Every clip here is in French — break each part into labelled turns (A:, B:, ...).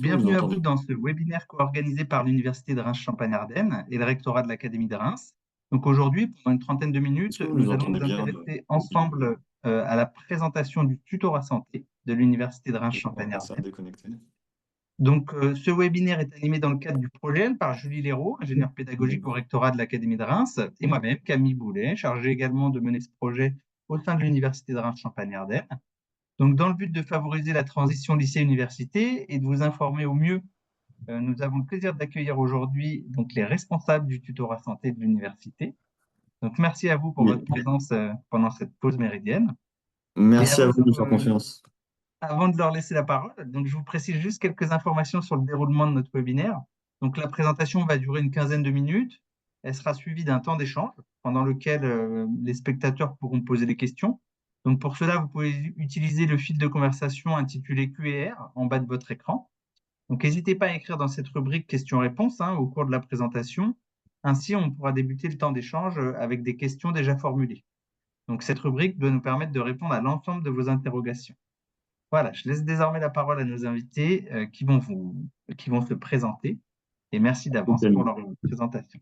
A: Donc,
B: Est-ce que vous nous
A: bienvenue à vous
B: entendez?
A: dans ce webinaire co-organisé par l'Université de Reims-Champagne-Ardenne et le rectorat de l'Académie de Reims. Donc, aujourd'hui, pendant une trentaine de
B: Est-ce
A: minutes,
B: que vous nous
A: nous allons
B: entendez
A: nous
B: bien?
A: intéresser ensemble à la présentation du tutorat santé de l'Université de
B: On va passer à
A: Reims-Champagne-Ardenne.
B: déconnecter.
A: Donc, ce webinaire est animé dans le cadre du projet par Julie Léraud, ingénieure pédagogique au rectorat de l'Académie de Reims, et moi-même, Camille Boulet, chargé également de mener ce projet au sein de l'Université de Reims-Champagne-Ardenne. Donc, dans le but de favoriser la transition lycée-université et de vous informer au mieux, nous avons le plaisir d'accueillir aujourd'hui donc les responsables du tutorat santé de l'université. Donc, merci à vous pour votre
B: Oui.
A: présence pendant cette pause méridienne. Et
B: Merci à vous de nous faire confiance.
A: avant de leur laisser la parole, donc je vous précise juste quelques informations sur le déroulement de notre webinaire. Donc, la présentation va durer une quinzaine de minutes. Elle sera suivie d'un temps d'échange pendant lequel les spectateurs pourront poser des questions. Donc, pour cela, vous pouvez utiliser le fil de conversation intitulé Q&R en bas de votre écran. Donc, n'hésitez pas à écrire dans cette rubrique questions-réponses au cours de la présentation. Ainsi, on pourra débuter le temps d'échange avec des questions déjà formulées. Donc, cette rubrique doit nous permettre de répondre à l'ensemble de vos interrogations. Voilà, je laisse désormais la parole à nos invités qui vont se présenter. Et merci d'avance pour leur présentation.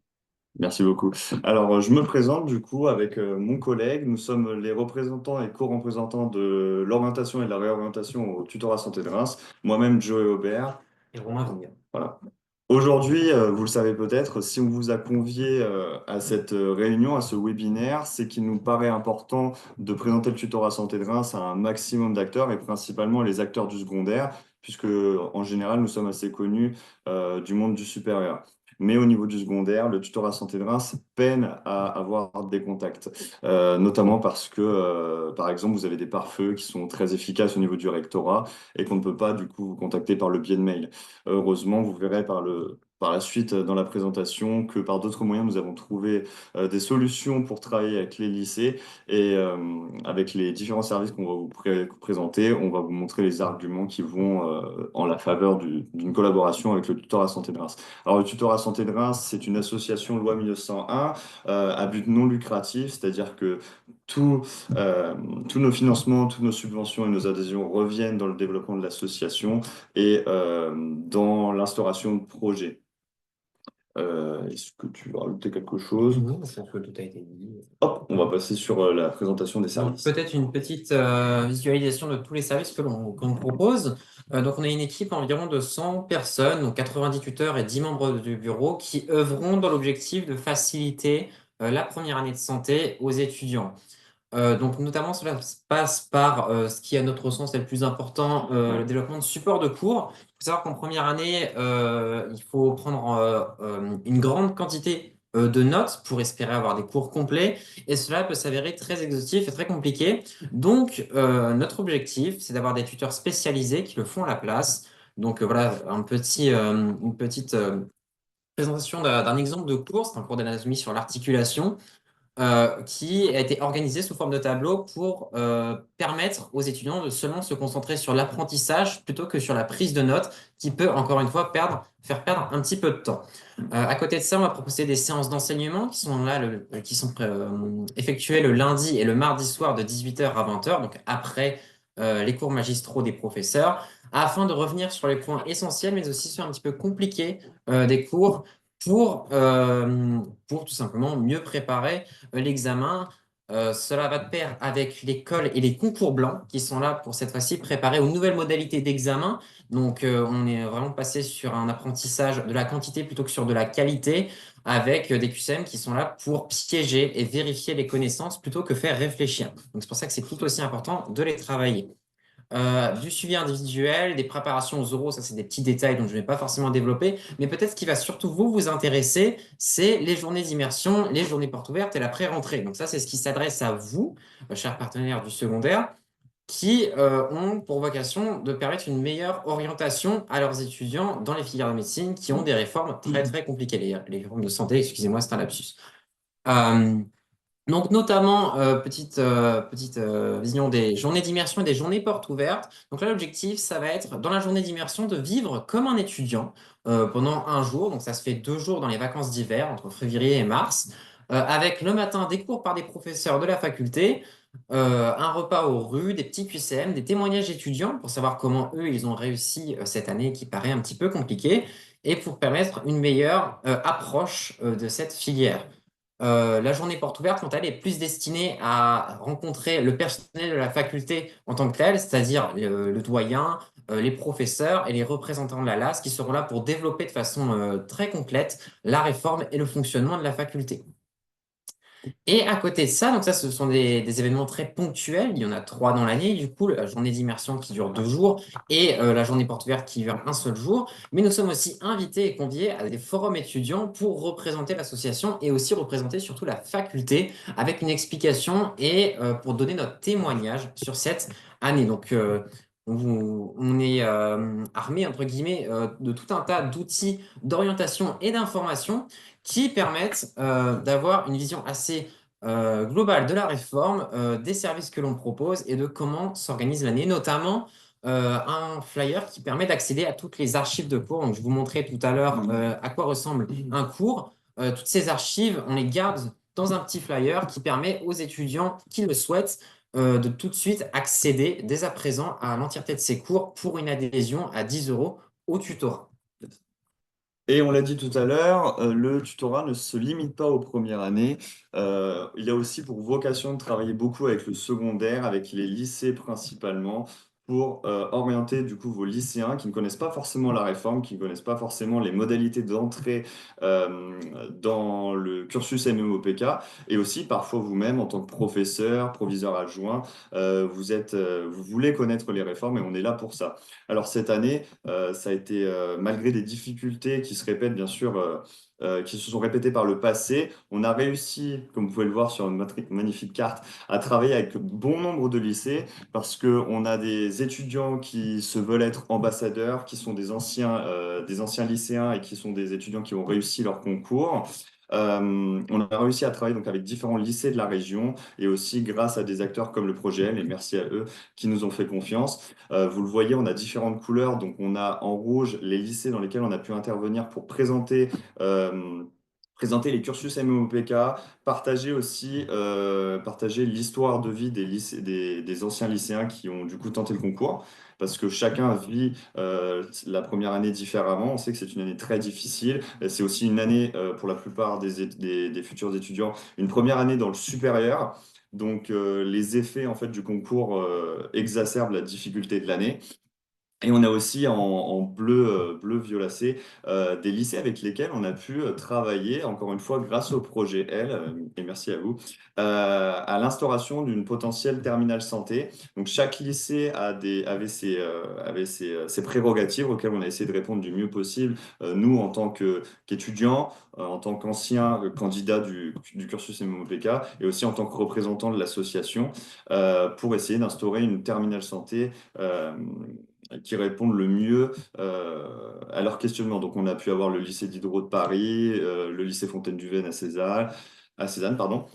B: Merci beaucoup. Alors, je me présente du coup avec mon collègue. Nous sommes les représentants et co-représentants de l'orientation et de la réorientation au tutorat santé de Reims. Moi-même, Joey Aubert.
C: Et Romain Vignon.
B: Voilà. Aujourd'hui, vous le savez peut-être, si on vous a convié à cette réunion, à ce webinaire, c'est qu'il nous paraît important de présenter le tutorat santé de Reims à un maximum d'acteurs et principalement les acteurs du secondaire, puisque en général, nous sommes assez connus du monde du supérieur. Mais au niveau du secondaire, le tutorat santé de Reims peine à avoir des contacts, notamment parce que, par exemple, vous avez des pare-feux qui sont très efficaces au niveau du rectorat et qu'on ne peut pas du coup vous contacter par le biais de mail. Heureusement, vous verrez par la suite dans la présentation que par d'autres moyens, nous avons trouvé des solutions pour travailler avec les lycées et avec les différents services qu'on va vous présenter, on va vous montrer les arguments qui vont en la faveur d'une collaboration avec le Tutorat Santé de Reims. Alors, le Tutorat Santé de Reims, c'est une association loi 1901 à but non lucratif, c'est-à-dire que euh, tous nos financements, toutes nos subventions et nos adhésions reviennent dans le développement de l'association et dans l'instauration de projets. Est-ce que tu veux rajouter quelque chose?
C: Non, je pense que tout a été dit.
B: Hop, on va passer sur la présentation des
C: Donc,
B: services.
C: peut-être une petite visualisation de tous les services que l'on propose. Donc, on a une équipe environ de 100 personnes, donc 90 tuteurs et 10 membres du bureau qui œuvront dans l'objectif de faciliter la première année de santé aux étudiants. Donc, notamment, cela se passe par ce qui, à notre sens, est le plus important, le développement de supports de cours. Il faut savoir qu'en première année, il faut prendre une grande quantité de notes pour espérer avoir des cours complets. Et cela peut s'avérer très exhaustif et très compliqué. Donc, notre objectif, c'est d'avoir des tuteurs spécialisés qui le font à la place. Donc, voilà, une petite présentation d'un exemple de cours. C'est un cours d'anatomie sur l'articulation qui a été organisé sous forme de tableau pour permettre aux étudiants de seulement se concentrer sur l'apprentissage plutôt que sur la prise de notes, qui peut, encore une fois, faire perdre un petit peu de temps. À côté de ça, on va proposer des séances d'enseignement qui sont là, qui sont effectuées le lundi et le mardi soir de 18h à 20h, donc après les cours magistraux des professeurs, afin de revenir sur les points essentiels, mais aussi sur un petit peu compliqués des cours pour tout simplement mieux préparer l'examen. Cela va de pair avec l'école et les concours blancs qui sont là pour cette fois-ci préparer aux nouvelles modalités d'examen. Donc, on est vraiment passé sur un apprentissage de la quantité plutôt que sur de la qualité avec des QCM qui sont là pour piéger et vérifier les connaissances plutôt que faire réfléchir. Donc, c'est pour ça que c'est tout aussi important de les travailler. Du suivi individuel, des préparations aux oraux, ça c'est des petits détails dont je ne vais pas forcément développer, mais peut-être ce qui va surtout vous intéresser, c'est les journées d'immersion, les journées portes ouvertes et la pré-rentrée. Donc ça, c'est ce qui s'adresse à vous, chers partenaires du secondaire, qui ont pour vocation de permettre une meilleure orientation à leurs étudiants dans les filières de médecine qui ont des réformes très très compliquées, les réformes de santé, excusez-moi, c'est un lapsus. Euh, donc, notamment, petite vision des journées d'immersion et des journées portes ouvertes. Donc là, l'objectif, ça va être, dans la journée d'immersion, de vivre comme un étudiant pendant un jour. Donc, ça se fait 2 jours dans les vacances d'hiver, entre février et mars, avec le matin des cours par des professeurs de la faculté, un repas aux rues, des petits QCM, des témoignages étudiants pour savoir comment eux, ils ont réussi cette année qui paraît un petit peu compliquée et pour permettre une meilleure approche de cette filière. La journée porte ouverte, quant à elle, est plus destinée à rencontrer le personnel de la faculté en tant que tel, c'est-à-dire le doyen, les professeurs et les représentants de la LAS qui seront là pour développer de façon très complète la réforme et le fonctionnement de la faculté. Et à côté de ça, donc ça, ce sont des événements très ponctuels. Il y en a 3 dans l'année, du coup, la journée d'immersion qui dure 2 jours et la journée porte ouverte qui dure un seul jour. Mais nous sommes aussi invités et conviés à des forums étudiants pour représenter l'association et aussi représenter surtout la faculté avec une explication et pour donner notre témoignage sur cette année. Donc, on est armé, entre guillemets, de tout un tas d'outils d'orientation et d'information qui permettent d'avoir une vision assez globale de la réforme, des services que l'on propose et de comment s'organise l'année, notamment un flyer qui permet d'accéder à toutes les archives de cours. Donc, je vous montrais tout à l'heure à quoi ressemble un cours. Toutes ces archives, on les garde dans un petit flyer qui permet aux étudiants qui le souhaitent de tout de suite accéder dès à présent à l'entièreté de ces cours pour une adhésion à 10 € au tutorat.
B: Et on l'a dit tout à l'heure, le tutorat ne se limite pas aux premières années. Il a aussi pour vocation de travailler beaucoup avec le secondaire, avec les lycées principalement, pour orienter du coup vos lycéens qui ne connaissent pas forcément la réforme, qui ne connaissent pas forcément les modalités d'entrée dans le cursus MMOPK, et aussi parfois vous-même en tant que professeur, proviseur adjoint, vous voulez connaître les réformes et on est là pour ça. Alors cette année, ça a été, malgré des difficultés qui se répètent bien sûr, qui se sont répétées par le passé, on a réussi, comme vous pouvez le voir sur une magnifique carte, à travailler avec bon nombre de lycées parce qu'on a des étudiants qui se veulent être ambassadeurs, qui sont des anciens lycéens et qui sont des étudiants qui ont réussi leur concours. On a réussi à travailler donc avec différents lycées de la région et aussi grâce à des acteurs comme le Projet L, et merci à eux qui nous ont fait confiance. Vous le voyez, on a différentes couleurs. Donc, on a en rouge les lycées dans lesquels on a pu intervenir pour présenter les cursus MMOPK, partager l'histoire de vie des anciens lycéens qui ont du coup tenté le concours. Parce que chacun vit la première année différemment. On sait que c'est une année très difficile. C'est aussi une année, pour la plupart des futurs étudiants, une première année dans le supérieur. Donc, les effets en fait, du concours exacerbent la difficulté de l'année. Et on a aussi en bleu, bleu violacé des lycées avec lesquels on a pu travailler, encore une fois, grâce au projet L, et merci à vous, à l'instauration d'une potentielle terminale santé. Donc chaque lycée avait ses prérogatives auxquelles on a essayé de répondre du mieux possible. Nous, en tant qu'étudiants, en tant qu'anciens candidats du cursus MMOPK, et aussi en tant que représentants de l'association, pour essayer d'instaurer une terminale santé. Qui répondent le mieux à leurs questionnements. Donc, on a pu avoir le lycée Diderot de Paris, le lycée Fontaine-du-Vène à Cézanne, pardon.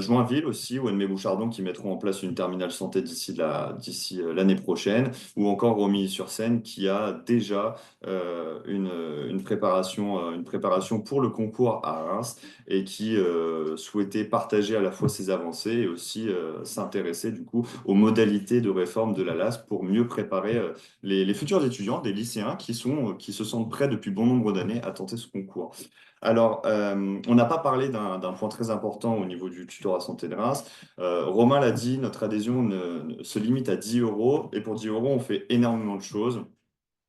B: Joinville aussi, ou Edmé Bouchardon, qui mettront en place une terminale santé d'ici l'année prochaine, ou encore Romilly-sur-Seine, qui a déjà une préparation pour le concours à Reims et qui souhaitait partager à la fois ses avancées et aussi s'intéresser du coup aux modalités de réforme de la LAS pour mieux préparer les futurs étudiants, des lycéens qui se sentent prêts depuis bon nombre d'années à tenter ce concours. Alors, on n'a pas parlé d'un point très important au niveau du tutorat santé de Reims. Romain l'a dit, notre adhésion se limite à 10 euros et pour 10 euros, on fait énormément de choses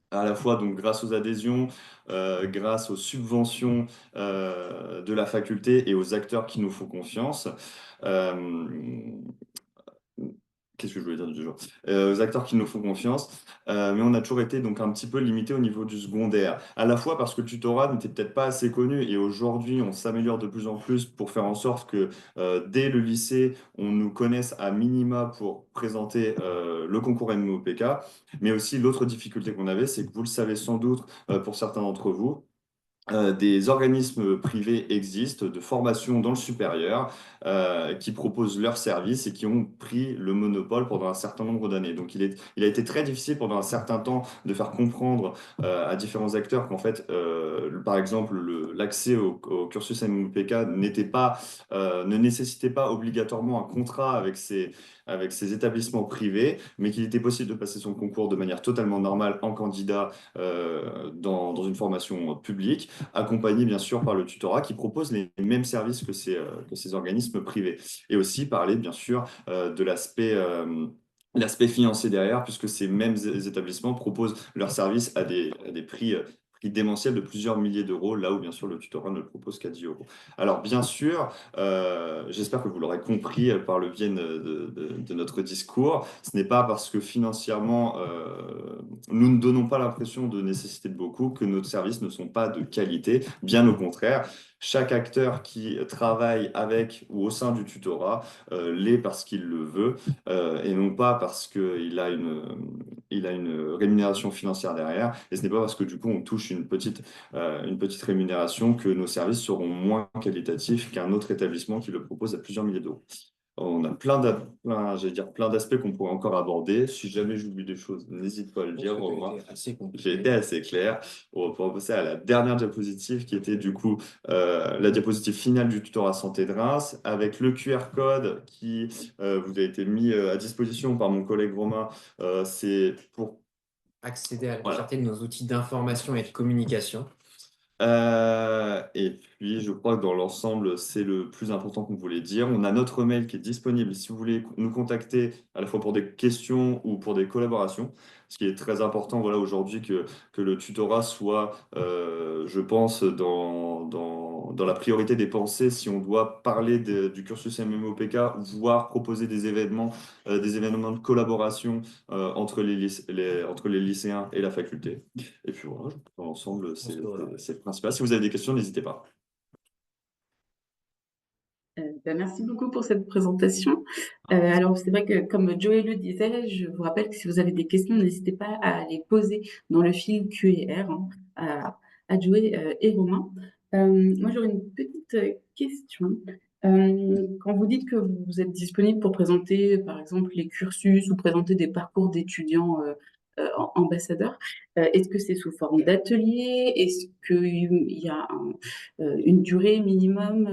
B: à la fois donc grâce aux adhésions, grâce aux subventions de la faculté et aux acteurs qui nous font confiance. Euh, Qu'est-ce que je voulais dire du genre? Aux acteurs qui nous font confiance, mais on a toujours été donc un petit peu limité au niveau du secondaire. À la fois parce que le tutorat n'était peut-être pas assez connu et aujourd'hui on s'améliore de plus en plus pour faire en sorte que dès le lycée on nous connaisse à minima pour présenter le concours MMOPK, mais aussi l'autre difficulté qu'on avait, c'est que vous le savez sans doute pour certains d'entre vous, des organismes privés existent de formation dans le supérieur qui proposent leurs services et qui ont pris le monopole pendant un certain nombre d'années. Donc il a été très difficile pendant un certain temps de faire comprendre à différents acteurs qu'en fait, par exemple, l'accès au cursus MOPK ne nécessitait pas obligatoirement un contrat avec ces établissements privés, mais qu'il était possible de passer son concours de manière totalement normale en candidat dans une formation publique, accompagné bien sûr par le tutorat qui propose les mêmes services que ces organismes privés. Et aussi parler bien sûr de l'aspect financier derrière, puisque ces mêmes établissements proposent leurs services à des prix démentiels de plusieurs milliers d'euros, là où bien sûr le tutorat ne le propose qu'à 10 euros. Alors bien sûr, j'espère que vous l'aurez compris par le biais de notre discours, ce n'est pas parce que financièrement nous ne donnons pas l'impression de nécessiter de beaucoup que nos services ne sont pas de qualité, bien au contraire. Chaque acteur qui travaille avec ou au sein du tutorat l'est parce qu'il le veut et non pas parce il a une rémunération financière derrière. Et ce n'est pas parce que du coup on touche une petite rémunération que nos services seront moins qualitatifs qu'un autre établissement qui le propose à plusieurs milliers d'euros. On a j'allais dire plein d'aspects qu'on pourrait encore aborder. Si jamais j'oublie des choses, n'hésite pas à le dire. Romain. J'ai été assez clair. On va pouvoir passer à la dernière diapositive qui était du coup la diapositive finale du tutorat santé de Reims avec le QR code qui vous a été mis à disposition par mon collègue Romain. C'est pour
C: Accéder à la
B: voilà.
C: clarté de nos outils d'information et de communication.
B: Et puis, je crois que dans l'ensemble, c'est le plus important qu'on voulait dire. On a notre mail qui est disponible si vous voulez nous contacter à la fois pour des questions ou pour des collaborations. Ce qui est très important, voilà, aujourd'hui, que le tutorat soit, je pense, dans la priorité des pensées si on doit parler du cursus MMOPK, voire proposer des événements de collaboration entre les lycéens et la faculté. Et puis voilà, dans l'ensemble, c'est le principal. Si vous avez des questions, n'hésitez pas.
D: Merci beaucoup pour cette présentation. Alors, c'est vrai que comme Joey le disait, je vous rappelle que si vous avez des questions, n'hésitez pas à les poser dans le fil Q&R à Joey et Romain. Moi, j'aurais une petite question. Quand vous dites que vous êtes disponible pour présenter, par exemple, les cursus ou présenter des parcours d'étudiants ambassadeurs, est-ce que c'est sous forme d'atelier? Est-ce qu'il y a une durée minimum?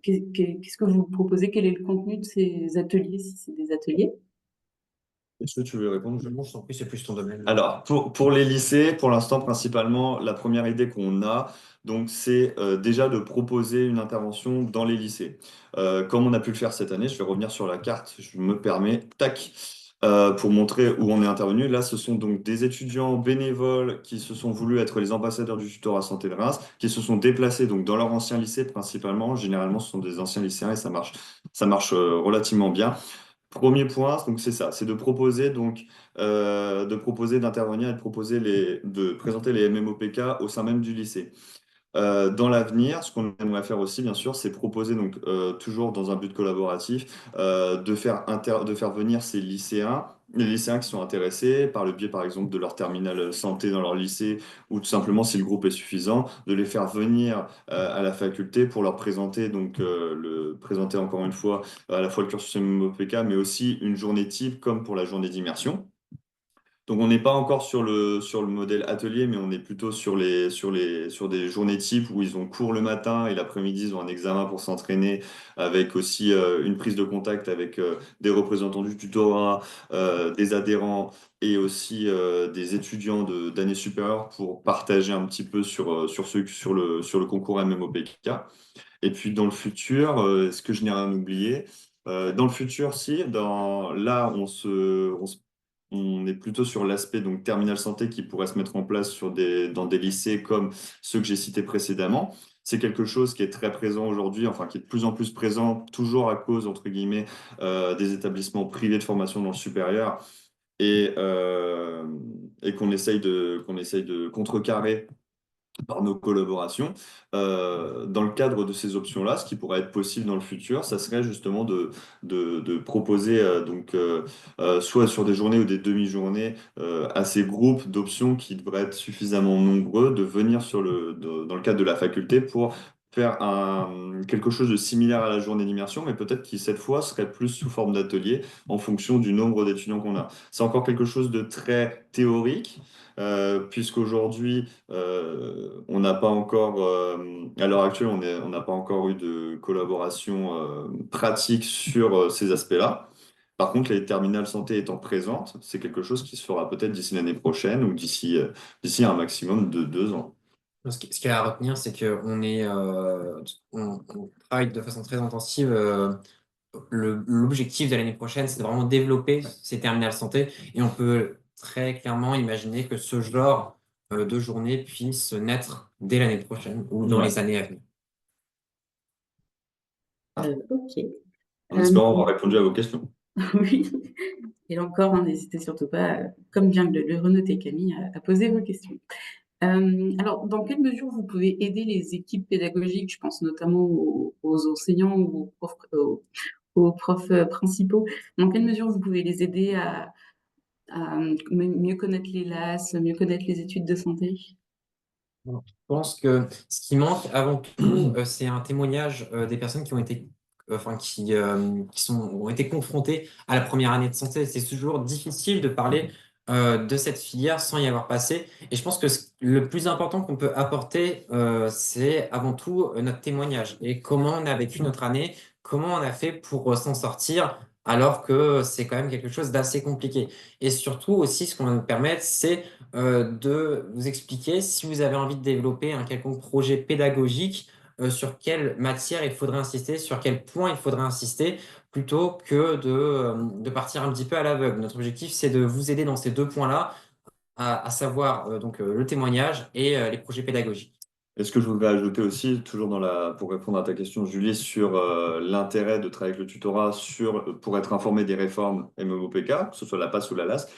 D: Qu'est-ce que vous proposez? Quel est le contenu de ces ateliers, si c'est des ateliers?
B: Est-ce que tu veux répondre?
C: Je t'en prie, c'est plus ton domaine.
B: Alors, pour les lycées, pour l'instant, principalement, la première idée qu'on a, donc, c'est déjà de proposer une intervention dans les lycées. Comme on a pu le faire cette année, je vais revenir sur la carte, je me permets, tac, pour montrer où on est intervenu. Là, ce sont donc des étudiants bénévoles qui se sont voulus être les ambassadeurs du tutorat santé de Reims, qui se sont déplacés donc dans leur ancien lycée principalement. Généralement, ce sont des anciens lycéens et ça marche relativement bien. Premier point, donc c'est ça, c'est de proposer d'intervenir et de présenter les MMOPK au sein même du lycée. Dans l'avenir, ce qu'on aimerait faire aussi, bien sûr, c'est proposer, donc, toujours dans un but collaboratif, de faire venir les lycéens qui sont intéressés, par le biais, par exemple, de leur terminale santé dans leur lycée, ou tout simplement, si le groupe est suffisant, de les faire venir à la faculté pour leur présenter, donc, présenter encore une fois, à la fois le cursus MMOPK, mais aussi une journée type, comme pour la journée d'immersion. Donc, on n'est pas encore sur le modèle atelier, mais on est plutôt sur des journées types où ils ont cours le matin et l'après-midi, ils ont un examen pour s'entraîner avec aussi une prise de contact avec des représentants du tutorat, des adhérents et aussi des étudiants d'année supérieure pour partager un petit peu sur le concours MMOPK. Et puis, dans le futur, est-ce que je n'ai rien oublié? Dans le futur, si, là, on est plutôt sur l'aspect donc terminal santé qui pourrait se mettre en place dans des lycées comme ceux que j'ai cités précédemment. C'est quelque chose qui est très présent aujourd'hui, enfin qui est de plus en plus présent, toujours à cause, entre guillemets, des établissements privés de formation dans le supérieur et qu'on essaye de contrecarrer par nos collaborations. Dans le cadre de ces options-là, ce qui pourrait être possible dans le futur, ça serait justement de proposer soit sur des journées ou des demi-journées à ces groupes d'options qui devraient être suffisamment nombreux de venir dans le cadre de la faculté pour faire quelque chose de similaire à la journée d'immersion, mais peut-être qui cette fois serait plus sous forme d'atelier en fonction du nombre d'étudiants qu'on a. C'est encore quelque chose de très théorique, puisqu'aujourd'hui, on n'a pas encore, à l'heure actuelle, on n'a pas encore eu de collaboration pratique sur ces aspects-là. Par contre, les terminales santé étant présentes, c'est quelque chose qui se fera peut-être d'ici l'année prochaine ou d'ici un maximum de 2 ans.
C: Ce qu'il y a à retenir, c'est on travaille de façon très intensive. L'objectif de l'année prochaine, c'est de vraiment développer ces terminales santé et on peut très clairement imaginer que ce genre de journée puisse naître dès l'année prochaine ou dans
B: Ouais.
C: les années à venir.
D: Ok.
B: En espérant avoir répondu à vos questions.
D: Oui. Et là encore, hein, n'hésitez surtout pas, comme vient de le renoter Camille, à poser vos questions. Alors, dans quelle mesure vous pouvez aider les équipes pédagogiques, je pense notamment aux enseignants ou aux profs principaux, dans quelle mesure vous pouvez les aider à mieux connaître les LAS, mieux connaître les études de santé?
C: Je pense que ce qui manque avant tout, c'est un témoignage des personnes qui ont été, ont été confrontées à la première année de santé. C'est toujours difficile de parler de cette filière sans y avoir passé. Et je pense que le plus important qu'on peut apporter, c'est avant tout notre témoignage et comment on a vécu notre année, comment on a fait pour s'en sortir, alors que c'est quand même quelque chose d'assez compliqué. Et surtout aussi, ce qu'on va nous permettre, c'est de vous expliquer si vous avez envie de développer un quelconque projet pédagogique, sur quelle matière il faudrait insister, sur quel point il faudrait insister, plutôt que de partir un petit peu à l'aveugle. Notre objectif, c'est de vous aider dans ces deux points-là, à savoir le témoignage et les projets pédagogiques.
B: Et ce que je voudrais ajouter aussi, toujours pour répondre à ta question, Julie, sur l'intérêt de travailler avec le tutorat pour être informé des réformes MMOPK, que ce soit la PASS ou la LAS,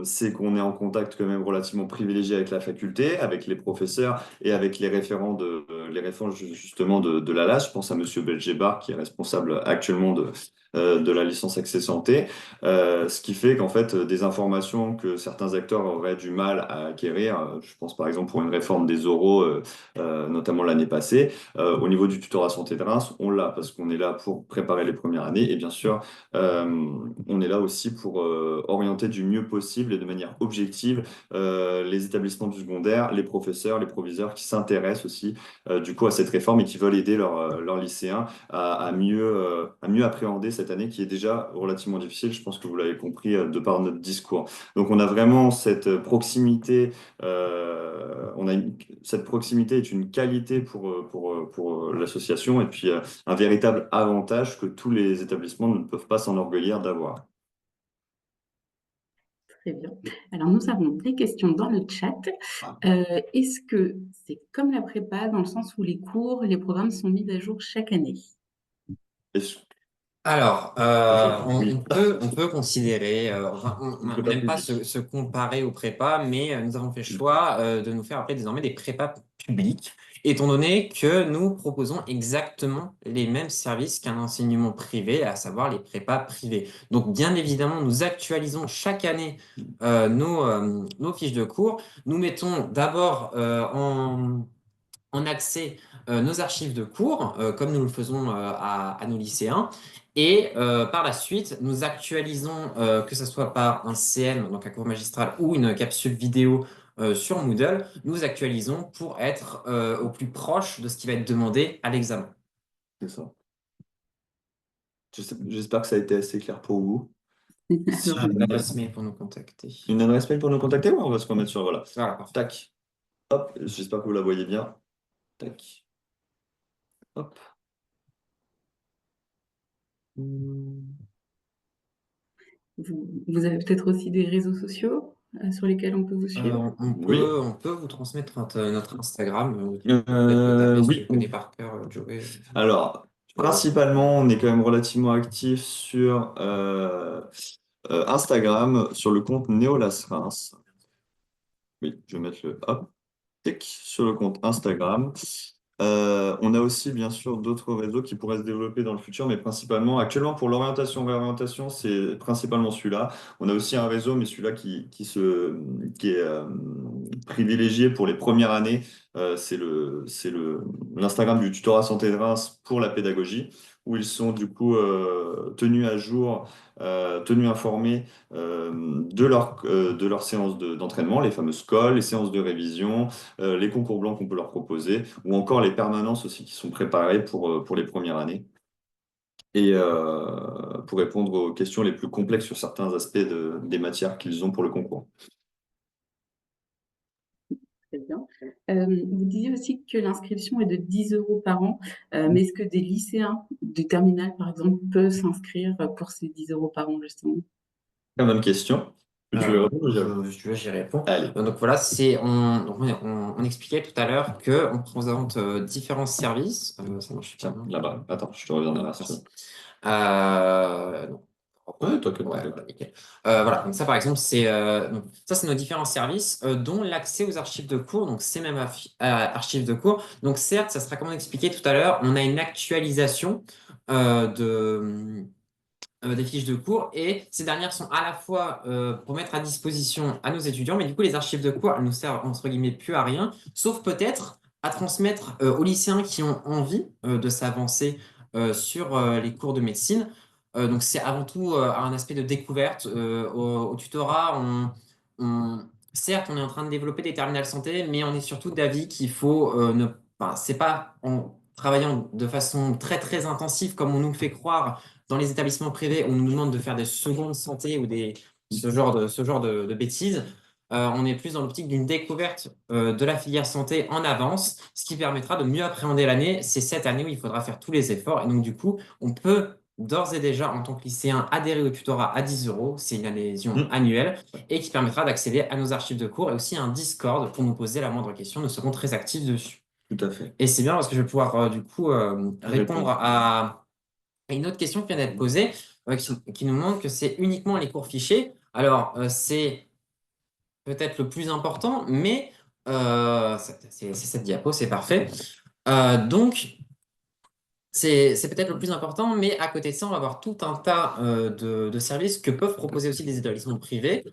B: c'est qu'on est en contact quand même relativement privilégié avec la faculté, avec les professeurs et avec les référents justement de la LAS. Je pense à Monsieur Belgebar, qui est responsable actuellement de la licence Accès Santé. Ce qui fait qu'en fait, des informations que certains acteurs auraient du mal à acquérir, je pense par exemple pour une réforme des oraux, notamment l'année passée, au niveau du tutorat santé de Reims, on l'a parce qu'on est là pour préparer les premières années et bien sûr, on est là aussi pour orienter du mieux possible et de manière objective les établissements du secondaire, les professeurs, les proviseurs qui s'intéressent aussi du coup à cette réforme et qui veulent aider leurs lycéens à mieux appréhender cette année qui est déjà relativement difficile. Je pense que vous l'avez compris de par notre discours. Donc on a vraiment cette proximité. Cette proximité est une qualité pour l'association et puis un véritable avantage que tous les établissements ne peuvent pas s'enorgueillir d'avoir.
D: Très bien. Alors, nous avons des questions dans le chat. Est-ce que c'est comme la prépa, dans le sens où les cours, les programmes sont mis à jour chaque année?
B: Est-ce-
C: Alors,
B: Oui.
C: on peut considérer, on n'aime pas se comparer aux prépas, mais nous avons fait le choix de nous faire appeler désormais des prépas publics, étant donné que nous proposons exactement les mêmes services qu'un enseignement privé, à savoir les prépas privés. Donc, bien évidemment, nous actualisons chaque année nos fiches de cours. Nous mettons d'abord en accès nos archives de cours, comme nous le faisons à nos lycéens. Et par la suite, nous actualisons, que ce soit par un CM, donc un cours magistral, ou une capsule vidéo sur Moodle, nous actualisons pour être au plus proche de ce qui va être demandé à l'examen.
B: C'est ça. J'espère que ça a été assez clair pour vous. Si
D: Alors,
B: j'ai
C: Une adresse mail pour nous contacter.
B: une adresse mail pour nous contacter, ou on va se remettre sur, voilà.
C: Voilà, parfait.
B: Tac. Hop, j'espère que vous la voyez bien. Tac. Hop.
D: vous avez peut-être aussi des réseaux sociaux sur lesquels on peut vous suivre?
B: Oui.
C: On peut vous transmettre notre Instagram. Taper, si
B: Oui.
C: tu le connais par cœur, Joey.
B: Alors, principalement, on est quand même relativement actif sur Instagram, sur le compte Néolas Reims. Oui, je vais mettre le hop. sur le compte Instagram. On a aussi bien sûr d'autres réseaux qui pourraient se développer dans le futur, mais principalement actuellement pour réorientation, c'est principalement celui-là. On a aussi un réseau, mais celui-là qui est privilégié pour les premières années. C'est l'Instagram du tutorat santé de Reims pour la pédagogie, où ils sont du coup tenus à jour, tenus informés de leur séance d'entraînement, les fameuses calls, les séances de révision, les concours blancs qu'on peut leur proposer, ou encore les permanences aussi qui sont préparées pour les premières années. Et pour répondre aux questions les plus complexes sur certains aspects des matières qu'ils ont pour le concours.
D: Très bien. Vous disiez aussi que l'inscription est de 10 € par an, mais est-ce que des lycéens de terminale, par exemple, peuvent s'inscrire pour ces 10 € par an, justement?
B: Très bonne question. Tu veux répondre ou
C: Si tu veux, j'y réponds.
B: Allez.
C: Donc voilà, on expliquait tout à l'heure qu'on présente différents services. Ça marche bien.
B: Là-bas. Attends, je te reviens dans la
C: Merci.
B: Ouais, toi que
C: Ouais, voilà, nickel. Voilà, donc ça par exemple, c'est nos différents services, dont l'accès aux archives de cours. Donc ces mêmes archives de cours. Donc certes, ça sera comme on expliquait tout à l'heure, on a une actualisation des fiches de cours, et ces dernières sont à la fois pour mettre à disposition à nos étudiants, mais du coup les archives de cours, elles nous servent entre guillemets plus à rien, sauf peut-être à transmettre aux lycéens qui ont envie de s'avancer sur les cours de médecine. Donc c'est avant tout un aspect de découverte. Au tutorat, certes, on est en train de développer des terminales santé, mais on est surtout d'avis qu'il faut ne enfin, c'est pas en travaillant de façon très très intensive comme on nous le fait croire dans les établissements privés, on nous demande de faire des secondes santé ou ce genre de bêtises. On est plus dans l'optique d'une découverte de la filière santé en avance, ce qui permettra de mieux appréhender l'année. C'est cette année où il faudra faire tous les efforts. Et donc, du coup, on peut d'ores et déjà, en tant que lycéen, adhérer au tutorat à 10 €. C'est une adhésion annuelle et qui permettra d'accéder à nos archives de cours et aussi à un Discord pour nous poser la moindre question. Nous serons très actifs dessus.
B: Tout à fait.
C: Et c'est bien parce que je vais pouvoir, du coup, répondre à une autre question qui vient d'être posée, qui nous montre que c'est uniquement les cours fichés. Alors, c'est peut-être le plus important, mais c'est cette diapo, c'est parfait. Donc, c'est peut-être le plus important, mais à côté de ça, on va avoir tout un tas de services que peuvent proposer aussi des établissements privés,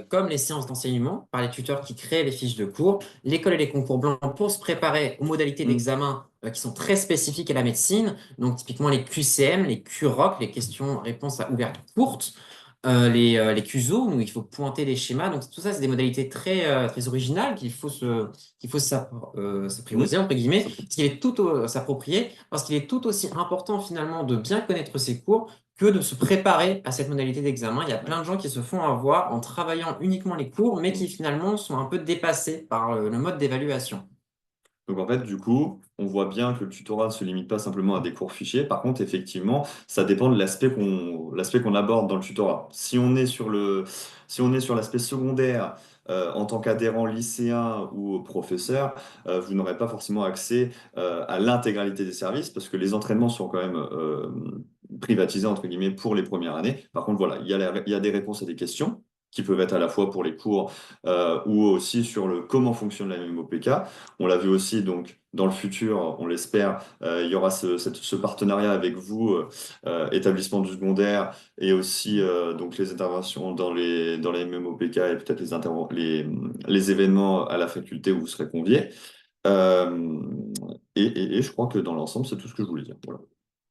C: comme les séances d'enseignement par les tuteurs qui créent les fiches de cours, l'école et les concours blancs pour se préparer aux modalités d'examen qui sont très spécifiques à la médecine, donc typiquement les QCM, les QROC, les questions-réponses à ouverture courte, les QSO, où il faut pointer les schémas. Donc tout ça, c'est des modalités très originales qu'il faut s'apprivoiser, entre guillemets, s'approprier, parce qu'il est tout aussi important finalement de bien connaître ses cours que de se préparer à cette modalité d'examen. Il y a plein de gens qui se font avoir en travaillant uniquement les cours, mais qui finalement sont un peu dépassés par le mode d'évaluation.
B: Donc en fait, du coup, on voit bien que le tutorat ne se limite pas simplement à des cours fichiers. Par contre, effectivement, ça dépend de l'aspect qu'on aborde dans le tutorat. Si on est sur l'aspect secondaire, en tant qu'adhérent lycéen ou professeur, vous n'aurez pas forcément accès à l'intégralité des services parce que les entraînements sont quand même privatisés, entre guillemets, pour les premières années. Par contre, voilà, il y a des réponses à des questions qui peuvent être à la fois pour les cours ou aussi sur le comment fonctionne la MMOPK. On l'a vu aussi, donc, dans le futur, on l'espère, il y aura ce partenariat avec vous, établissement du secondaire, et aussi donc les interventions dans les MMOPK et peut-être les événements à la faculté où vous serez conviés. Et je crois que dans l'ensemble, c'est tout ce que je voulais dire. Voilà.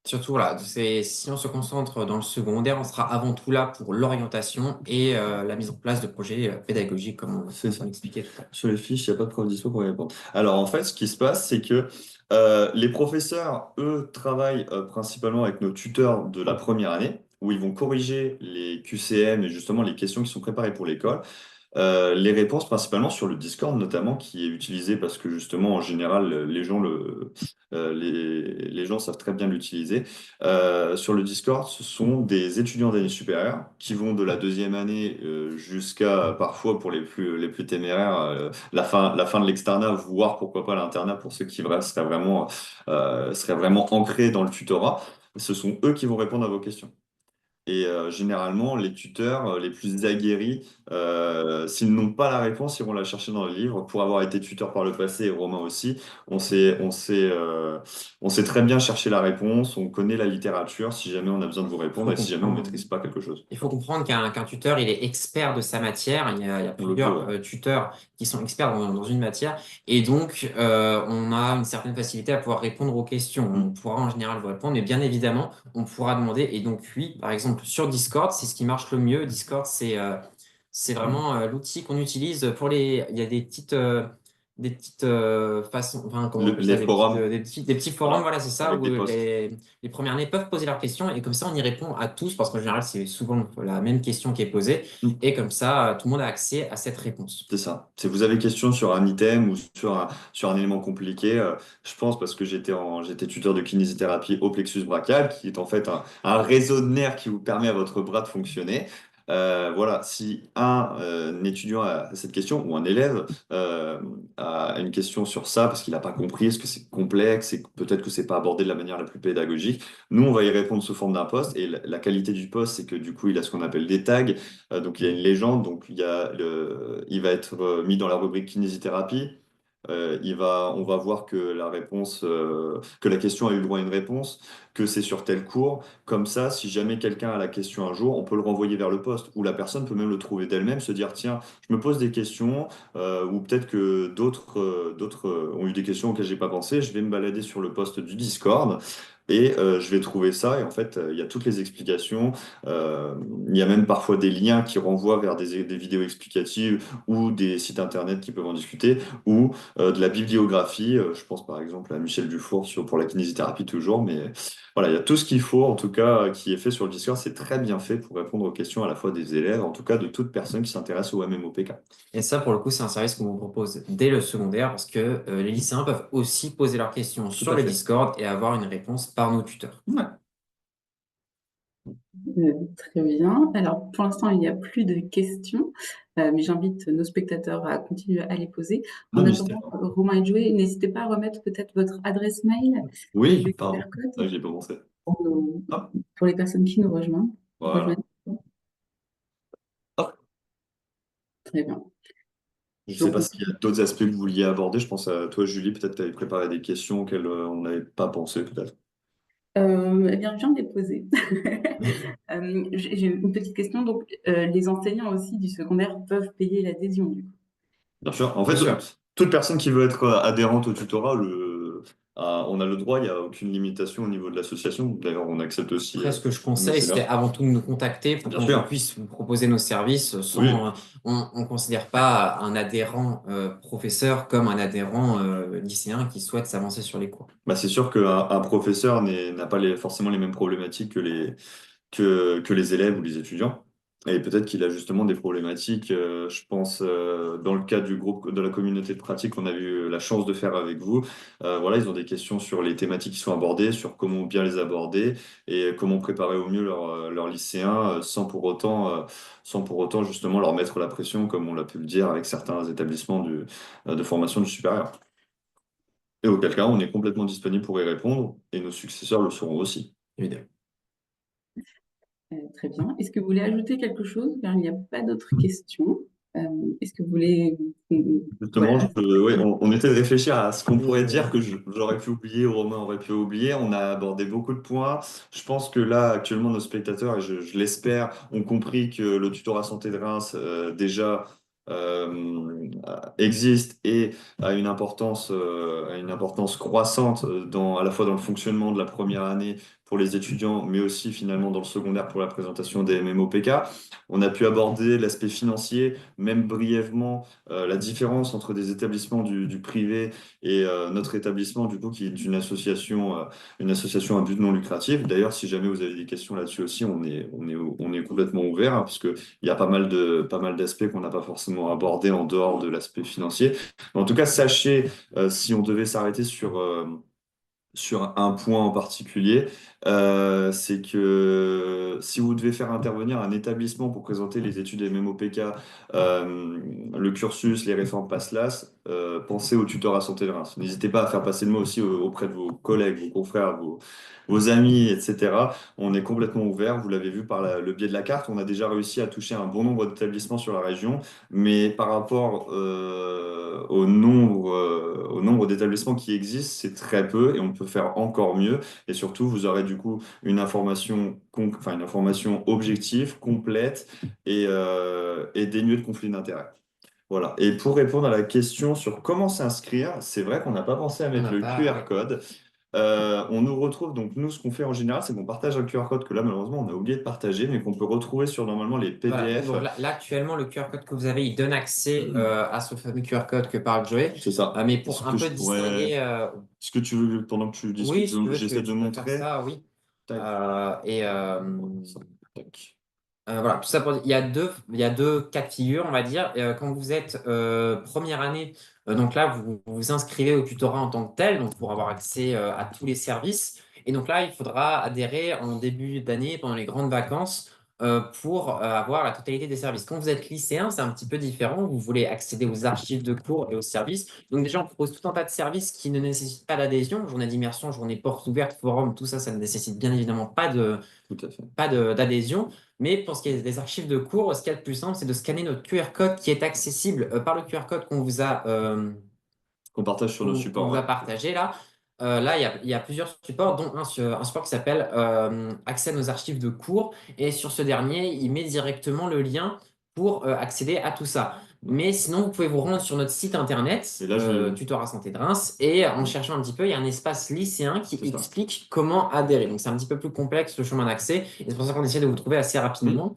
C: Surtout, voilà, si on se concentre dans le secondaire, on sera avant tout là pour l'orientation et la mise en place de projets pédagogiques, comme on expliquait tout à l'heure.
B: Sur les fiches, il n'y a pas de prof dispo pour y répondre. Alors, en fait, ce qui se passe, c'est que les professeurs, eux, travaillent principalement avec nos tuteurs de la première année, où ils vont corriger les QCM et justement les questions qui sont préparées pour l'école. Les réponses principalement sur le Discord notamment qui est utilisé parce que justement en général les gens savent très bien l'utiliser. Sur le Discord, ce sont des étudiants d'année supérieure qui vont de la deuxième année jusqu'à parfois pour les plus téméraires la fin de l'externat, voire pourquoi pas l'internat pour ceux qui seraient vraiment ancrés dans le tutorat. Ce sont eux qui vont répondre à vos questions. Et généralement, les tuteurs les plus aguerris, s'ils n'ont pas la réponse, ils vont la chercher dans le livre. Pour avoir été tuteur par le passé, et Romain aussi, on sait très bien chercher la réponse, on connaît la littérature si jamais on a besoin de vous répondre
C: Faut
B: et si jamais on
C: comprendre.
B: maîtrise pas quelque chose.
C: Il faut comprendre qu'un tuteur, il est expert de sa matière. Il y a
B: On le
C: plusieurs
B: peut, ouais.
C: tuteurs qui sont experts dans une matière. Et donc, on a une certaine facilité à pouvoir répondre aux questions. On pourra en général vous répondre, mais bien évidemment, on pourra demander. Et donc, oui, par exemple, sur Discord, c'est ce qui marche le mieux. Discord, c'est vraiment l'outil qu'on utilise pour les. Il y a des petites façons, enfin, comment on appelle ça,
B: Les forums,
C: des petits forums,
B: voilà,
C: voilà, c'est ça,
B: avec
C: où
B: des posts.
C: les premières années peuvent poser leurs questions et comme ça, on y répond à tous parce qu'en général, c'est souvent la même question qui est posée
B: Mm.
C: et comme ça, tout le monde a accès à cette réponse.
B: C'est ça. Si vous avez question sur un item ou sur un élément compliqué, je pense parce que j'étais tuteur de kinésithérapie au plexus brachial, qui est en fait un réseau de nerfs qui vous permet à votre bras de fonctionner. Voilà, si un étudiant a cette question ou un élève a une question sur ça parce qu'il n'a pas compris, est-ce que c'est complexe et peut-être que c'est pas abordé de la manière la plus pédagogique, nous on va y répondre sous forme d'un post et la qualité du post c'est que du coup il a ce qu'on appelle des tags. Donc il y a une légende, donc il va être mis dans la rubrique kinésithérapie. On va voir que que la question a eu droit à une réponse, que c'est sur tel cours. Comme ça, si jamais quelqu'un a la question un jour, on peut le renvoyer vers le poste, ou la personne peut même le trouver d'elle-même, se dire, tiens, je me pose des questions, ou peut-être que d'autres ont eu des questions auxquelles j'ai pas pensé, je vais me balader sur le poste du Discord. Et je vais trouver ça, et en fait, il y a toutes les explications. Euh, il y a même parfois des liens qui renvoient vers des vidéos explicatives ou des sites internet qui peuvent en discuter, ou de la bibliographie. Je pense par exemple à Michel Dufour pour la kinésithérapie toujours, mais voilà, il y a tout ce qu'il faut, en tout cas, qui est fait sur le Discord. C'est très bien fait pour répondre aux questions à la fois des élèves, en tout cas de toute personne qui s'intéresse au MMOPK.
C: Et ça, pour le coup, c'est un service qu'on vous propose dès le secondaire parce que les lycéens peuvent aussi poser leurs questions
B: Tout
C: sur
B: à
C: le
B: fait.
C: Discord et avoir une réponse par nos tuteurs.
B: Ouais.
D: Très bien. Alors, pour l'instant, il n'y a plus de questions, mais j'invite nos spectateurs à continuer à les poser.
B: Non,
D: En
B: n'hésitez
D: attendant,
B: pas.
D: Romain et Joël, n'hésitez pas à remettre peut-être votre adresse mail et
B: Oui,
D: le
B: pardon.
D: QR
B: C'est vrai
D: code
B: que j'ai pas pensé.
D: pour,
B: Hop,
D: pour les personnes qui nous rejoignent.
B: voilà. Hop.
D: Très bien.
B: Je ne sais
D: Donc,
B: pas s'il y a d'autres aspects que vous vouliez aborder. Je pense à toi, Julie, peut-être tu avais préparé des questions auxquelles on n'avait pas pensé, peut-être.
D: eh bien, je viens de les poser. J'ai une petite question. Donc, les enseignants aussi du secondaire peuvent payer l'adhésion, du coup.
B: Bien sûr. En
C: Bien
B: fait,
C: sûr.
B: toute personne qui veut être adhérente au tutorat, on a le droit, il n'y a aucune limitation au niveau de l'association. D'ailleurs, on accepte aussi
C: Après, ce que je
B: nos
C: conseille, c'était
B: seniors.
C: avant tout de nous contacter pour
B: Bien
C: qu'on
B: sûr.
C: puisse vous proposer nos services
B: Oui.
C: sans, on considère pas un adhérent professeur comme un adhérent lycéen qui souhaite s'avancer sur les cours.
B: Bah, c'est sûr qu'un professeur n'a pas forcément les mêmes problématiques que les élèves ou les étudiants. Et peut-être qu'il a justement des problématiques, je pense, dans le cadre du groupe de la communauté de pratique qu'on a eu la chance de faire avec vous. Voilà, ils ont des questions sur les thématiques qui sont abordées, sur comment bien les aborder et comment préparer au mieux leurs lycéens sans pour autant justement leur mettre la pression, comme on l'a pu le dire avec certains établissements de formation du supérieur. Et auquel cas, on est complètement disponible pour y répondre et nos successeurs le seront aussi.
C: Évidemment.
D: Très bien. Est-ce que vous voulez ajouter quelque chose? Car il n'y a pas d'autres questions. Euh, Est-ce que vous voulez...
B: Justement,
D: Voilà.
B: ouais, on était de réfléchir à ce qu'on pourrait dire que j'aurais pu oublier, Romain aurait pu oublier. On a abordé beaucoup de points. Je pense que là, actuellement, nos spectateurs, et je l'espère, ont compris que le tutorat santé de Reims, déjà, existe et a une importance croissante à la fois dans le fonctionnement de la première année pour les étudiants, mais aussi finalement dans le secondaire pour la présentation des MMOPK. On a pu aborder l'aspect financier, même brièvement la différence entre des établissements du privé et notre établissement, du coup, qui est une association à but non lucratif. D'ailleurs, si jamais vous avez des questions là-dessus aussi, on est complètement ouvert, hein, parce qu'il y a pas mal d'aspects qu'on n'a pas forcément abordés en dehors de l'aspect financier. Mais en tout cas, sachez, si on devait s'arrêter sur un point en particulier, c'est que si vous devez faire intervenir un établissement pour présenter les études MMOPK, le cursus, les réformes PASLAS, pensez au tutorat santé de Reims. N'hésitez pas à faire passer le mot aussi auprès de vos collègues, vos confrères, vos amis, etc. On est complètement ouvert. Vous l'avez vu par le biais de la carte. On a déjà réussi à toucher un bon nombre d'établissements sur la région, mais par rapport au nombre d'établissements qui existent, c'est très peu et on peut faire encore mieux. Et surtout, vous aurez du coup une information, enfin, une information objective, complète et dénuée de conflit d'intérêts. Voilà. Et pour répondre à la question sur comment s'inscrire, c'est vrai qu'on n'a pas pensé à
C: On
B: mettre
C: n'a
B: le
C: pas,
B: QR
C: ouais.
B: code. On nous retrouve, donc nous, ce qu'on fait en général, c'est qu'on partage un QR code que là, malheureusement, on a oublié de partager, mais qu'on peut retrouver sur normalement les
C: Voilà.
B: PDF.
C: Donc là, actuellement, le QR code que vous avez, il donne accès à ce fameux QR code que parle Joey.
B: C'est ça.
C: Mais
B: Est-ce
C: pour un
B: que
C: peu
B: je pourrais.
C: distinguer,
B: Est-ce que tu veux, pendant que tu
C: oui,
B: discutes,
C: si tu veux,
B: j'essaie de
C: tu peux faire
B: montrer?
C: ça, oui.
B: Tac.
C: Et
B: Tac.
C: voilà, tout ça pour dire, il y a deux cas de figure, on va dire. Quand vous êtes première année, donc là, vous vous inscrivez au tutorat en tant que tel, donc pour avoir accès à tous les services. Et donc là, il faudra adhérer en début d'année, pendant les grandes vacances, pour avoir la totalité des services. Quand vous êtes lycéen, c'est un petit peu différent. Vous voulez accéder aux archives de cours et aux services. Donc déjà, on propose tout un tas de services qui ne nécessitent pas d'adhésion. Journée d'immersion, journée porte ouverte, forum, tout ça, ça ne nécessite bien évidemment
B: Tout à fait.
C: d'adhésion. Mais pour ce qui est des archives de cours, ce qu'il y a de plus simple, c'est de scanner notre QR code qui est accessible par le QR code
B: Qu'on partage sur nos
C: qu'on
B: supports.
C: vous a
B: Ouais.
C: partagé là. Là, il y a plusieurs supports, dont un support qui s'appelle Accès à nos archives de cours. Et sur ce dernier, il met directement le lien pour accéder à tout ça. Mais sinon, vous pouvez vous rendre sur notre site internet,
B: Et là, je vais.
C: Tutorat Santé de Reims, et en cherchant un petit peu, il y a un espace lycéen qui
B: C'est ça.
C: explique comment adhérer. Donc, c'est un petit peu plus complexe le chemin d'accès, et c'est pour ça qu'on essaie de vous trouver assez rapidement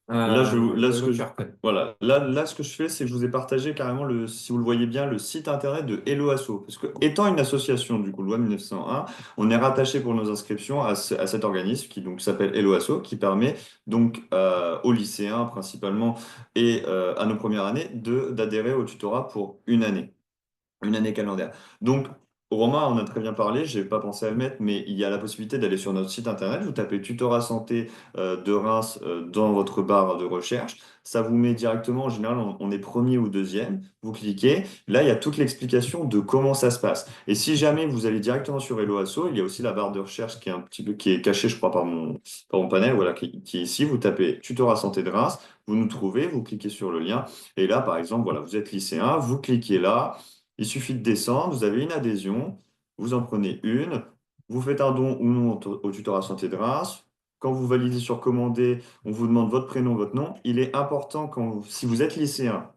B: Là, ce
C: le
B: que
C: QR code.
B: voilà. Là, ce que je fais, c'est que je vous ai partagé carrément si vous le voyez bien, le site internet de Hello Asso. Parce que, étant une association, du coup, loi 1901, on est rattaché pour nos inscriptions à cet organisme qui donc s'appelle Hello Asso, qui permet donc aux lycéens principalement et à nos premières années d'adhérer au tutorat pour une année calendaire. Donc, Romain on a très bien parlé, je n'ai pas pensé à le mettre, mais il y a la possibilité d'aller sur notre site internet, vous tapez Tutorat Santé de Reims dans votre barre de recherche, ça vous met directement, en général on est premier ou deuxième, vous cliquez, là il y a toute l'explication de comment ça se passe. Et si jamais vous allez directement sur Hello Asso, il y a aussi la barre de recherche qui est un petit peu, qui est cachée je crois par mon panel, voilà, qui est ici, vous tapez Tutorat Santé de Reims, vous nous trouvez, vous cliquez sur le lien, et là par exemple, voilà, vous êtes lycéen, vous cliquez là, il suffit de descendre, vous avez une adhésion, vous en prenez une, vous faites un don ou non au tutorat santé de Reims. Quand vous validez sur commander, on vous demande votre prénom, votre nom. Il est important, si vous êtes lycéen,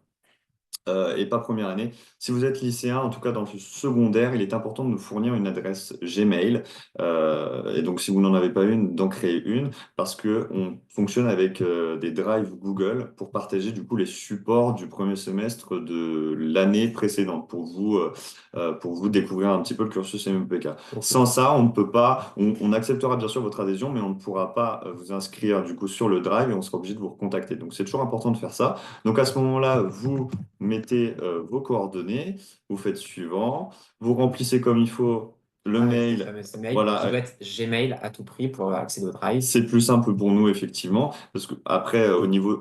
B: et pas première année. Si vous êtes lycéen, en tout cas dans le secondaire, il est important de nous fournir une adresse Gmail. Et donc, si vous n'en avez pas une, d'en créer une, parce que on fonctionne avec des drives Google pour partager du coup les supports du premier semestre de l'année précédente pour vous découvrir un petit peu le cursus MPK. Sans ça, on ne peut pas. On acceptera bien sûr votre adhésion, mais on ne pourra pas vous inscrire du coup sur le drive et on sera obligé de vous recontacter. Donc, c'est toujours important de faire ça. Donc, à ce moment-là, vous mettez vos coordonnées, vous faites suivant, vous remplissez comme il faut le
C: Avec le
B: mail.
C: fameux mail
B: Voilà,
C: qui doit être Gmail à tout prix pour accéder au Drive.
B: c'est plus simple pour nous, effectivement, parce que après, au niveau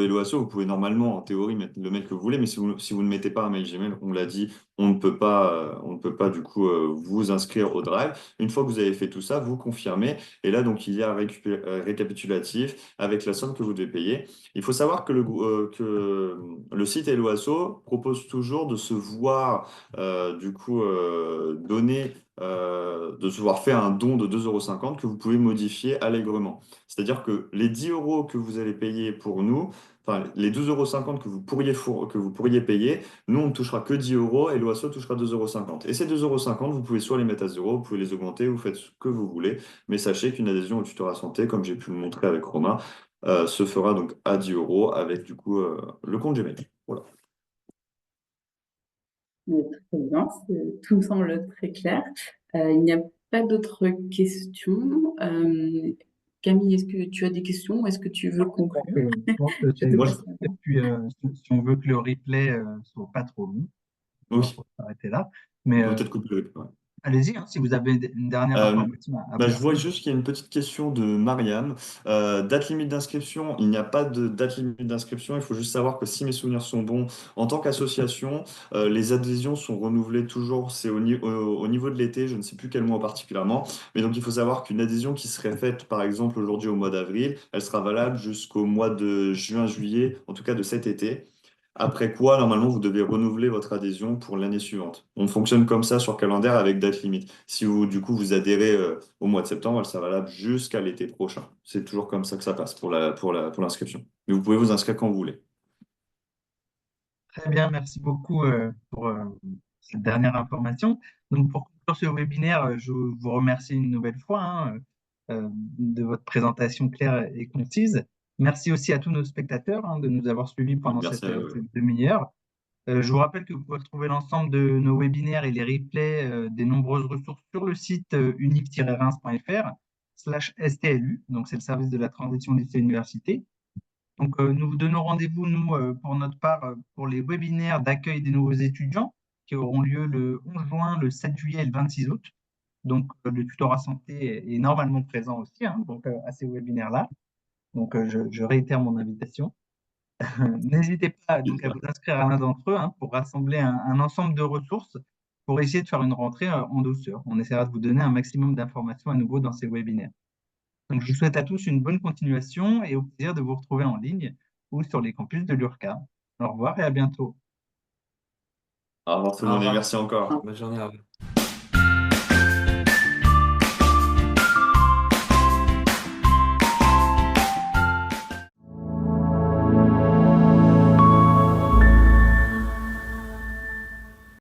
B: Helloasso, vous pouvez normalement, en théorie, mettre le mail que vous voulez, mais si vous ne mettez pas un mail Gmail, on l'a dit, on ne peut pas du coup vous inscrire au Drive. Une fois que vous avez fait tout ça, vous confirmez, et là, donc, il y a un récapitulatif avec la somme que vous devez payer. Il faut savoir que le site Helloasso propose toujours de se voir, du coup, de se voir faire un don de 2,50 € que vous pouvez modifier allègrement. C'est-à-dire que les 10 € que vous allez payer pour nous, enfin les 2,50 € que vous pourriez payer, nous on ne touchera que 10 € et l'OASO touchera 2,50 €. Et ces 2,50 €, vous pouvez soit les mettre à zéro, vous pouvez les augmenter, vous faites ce que vous voulez, mais sachez qu'une adhésion au tutorat santé, comme j'ai pu le montrer avec Romain, se fera donc à 10 € avec du coup le compte Gmail. Voilà.
D: Très bien, tout me semble très clair. Il n'y a pas d'autres questions. Camille, est-ce que tu as des questions ou est-ce que tu veux conclure?
A: Je pense que
D: Je te
B: Moi,
D: passe la
A: et
D: main.
A: puis, si on veut que le replay soit pas trop long, on va
B: oui,
A: s'arrêter là.
B: on
A: Mais
B: peut peut-être couper le. Ouais.
A: Allez-y, hein, si vous avez une dernière
B: Euh,
A: information à
B: je vois
A: apporter.
B: juste qu'il y a une petite question de Mariam. Date limite d'inscription, il n'y a pas de date limite d'inscription. Il faut juste savoir que si mes souvenirs sont bons, en tant qu'association, les adhésions sont renouvelées toujours. C'est au niveau de l'été, je ne sais plus quel mois particulièrement. Mais donc il faut savoir qu'une adhésion qui serait faite, par exemple, aujourd'hui au mois d'avril, elle sera valable jusqu'au mois de juin, juillet, en tout cas de cet été. Après quoi, normalement, vous devez renouveler votre adhésion pour l'année suivante. On fonctionne comme ça sur calendaire avec date limite. Si vous, du coup, vous adhérez au mois de septembre, elle sera valable jusqu'à l'été prochain. C'est toujours comme ça que ça passe pour l'inscription. Mais vous pouvez vous inscrire quand vous voulez.
A: Très bien, merci beaucoup pour cette dernière information. Donc, pour conclure ce webinaire, je vous remercie une nouvelle fois de votre présentation claire et concise. Merci aussi à tous nos spectateurs de nous avoir suivis pendant
B: Merci à vous.
A: cette demi-heure. Je vous rappelle que vous pouvez retrouver l'ensemble de nos webinaires et les replays des nombreuses ressources sur le site unique-reims.fr/STLU, donc c'est le service de la transition lycée-université. Donc, nous vous donnons rendez-vous, nous, pour notre part, pour les webinaires d'accueil des nouveaux étudiants qui auront lieu le 11 juin, le 7 juillet et le 26 août. Donc, le tutorat santé est normalement présent aussi, donc, à ces webinaires-là. Donc, je réitère mon invitation. N'hésitez pas donc à vous inscrire à l'un d'entre eux pour rassembler un ensemble de ressources pour essayer de faire une rentrée en douceur. On essaiera de vous donner un maximum d'informations à nouveau dans ces webinaires. Donc, je vous souhaite à tous une bonne continuation et au plaisir de vous retrouver en ligne ou sur les campus de l'URCA. Au revoir et à bientôt.
B: Au revoir tout le
C: Au
B: monde et
C: revoir.
B: merci encore.
C: Bonne journée. Au revoir.